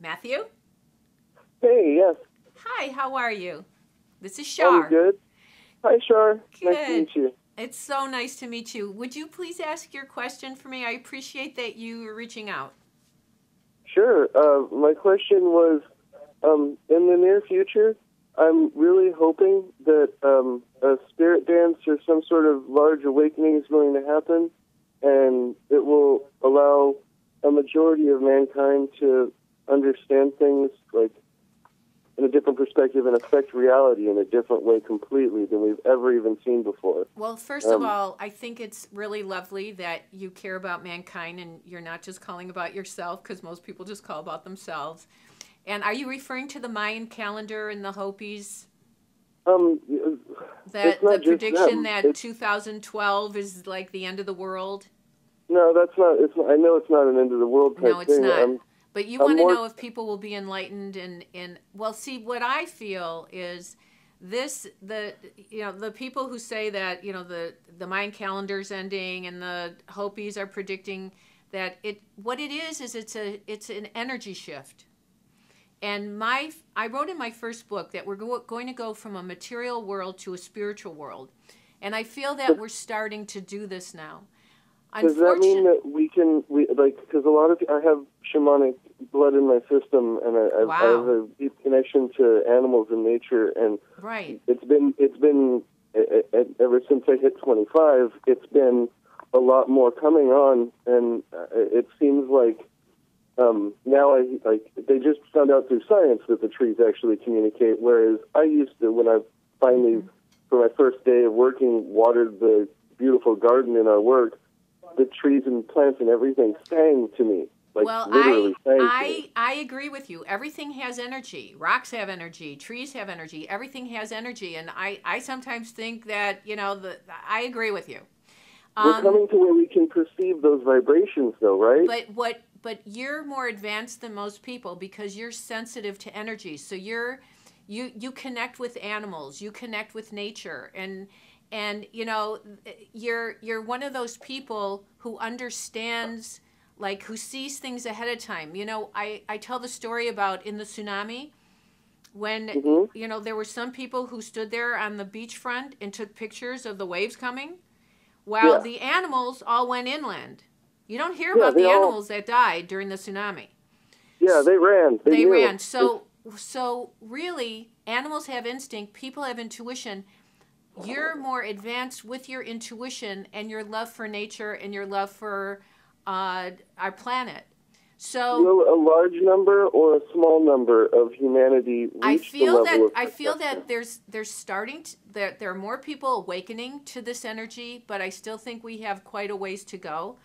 Matthew? Hey, yes, Hi, how are you? This is I'm Char. good. Hi, Char. Nice to Good. meet you. It's so nice to meet you. Would you please ask your question for me? I appreciate that you are reaching out. Sure. My question was, in the near future, I'm really hoping that a spirit dance or some sort of large awakening is going to happen, and it will allow a majority of mankind to understand things like in a different perspective and affect reality in a different way completely than we've ever even seen before. Well, first of all, I think it's really lovely that you care about mankind and you're not just calling about yourself, because most people just call about themselves. And are you referring to the Mayan calendar and the Hopis? It's That the not just prediction them. that 2012 is like the end of the world? No, that's not. It's. I know it's not an end of the world type No, it's thing. not. But you I'm want to more. know if people will be enlightened and well, see, what I feel is this the people who say that, the Mayan calendar's ending and the Hopis are predicting that what it is it's an energy shift. And I wrote in my first book that we're going to go from a material world to a spiritual world. And I feel that we're starting to do this now. Does that mean that we like, because a lot of I have shamanic blood in my system, and I have a deep connection to animals and nature, and Right. it's been ever since I hit 25. It's been a lot more coming on, and it seems like now they just found out through science that the trees actually communicate, whereas I used to, when I finally for my first day of working watered the beautiful garden in our work, the trees and plants and everything sang to me. Like, Well, literally sang to me. I agree with you. Everything has energy. Rocks have energy. Trees have energy. Everything has energy. And I sometimes think that, I agree with you. We're coming to where we can perceive those vibrations, though, right? But you're more advanced than most people because you're sensitive to energy. So you connect with animals. You connect with nature. And you're one of those people who understands, like, who sees things ahead of time. I tell the story about in the tsunami when there were some people who stood there on the beachfront and took pictures of the waves coming while the animals all went inland. You don't hear about the animals that died during the tsunami. Yeah, they ran. They ran. So really, animals have instinct. People have intuition. You're more advanced with your intuition and your love for nature and your love for our planet. So will a large number or a small number of humanity reach the level of I feel that there's there are more people awakening to this energy, but I still think we have quite a ways to go.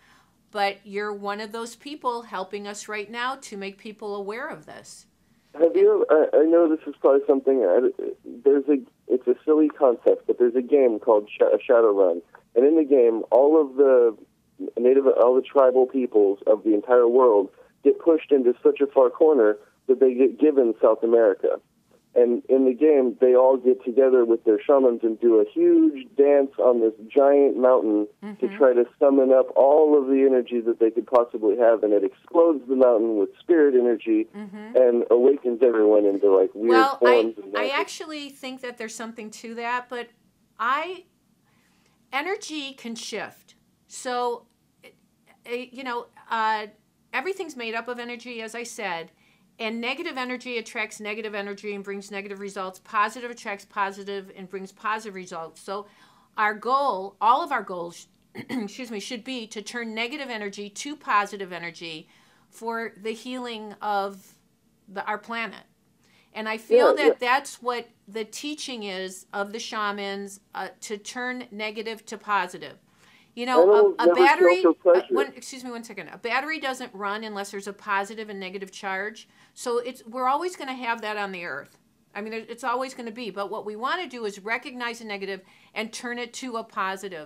But you're one of those people helping us right now to make people aware of this. Have you? I know this is probably something. It's a silly concept, but there's a game called Shadowrun, and in the game, all the tribal peoples of the entire world get pushed into such a far corner that they get given South America. And in the game, they all get together with their shamans and do a huge dance on this giant mountain to try to summon up all of the energy that they could possibly have, and it explodes the mountain with spirit energy and awakens everyone into like weird forms. I actually think that there's something to that, but energy can shift. So, everything's made up of energy, as I said. And negative energy attracts negative energy and brings negative results. Positive attracts positive and brings positive results. So our goal, all of our goals, excuse me, should be to turn negative energy to positive energy for the healing of our planet. And I feel that's what the teaching is of the shamans, to turn negative to positive. A battery, excuse me one second. A battery doesn't run unless there's a positive and negative charge. So we're always going to have that on the earth. I mean, it's always going to be. But what we want to do is recognize a negative and turn it to a positive.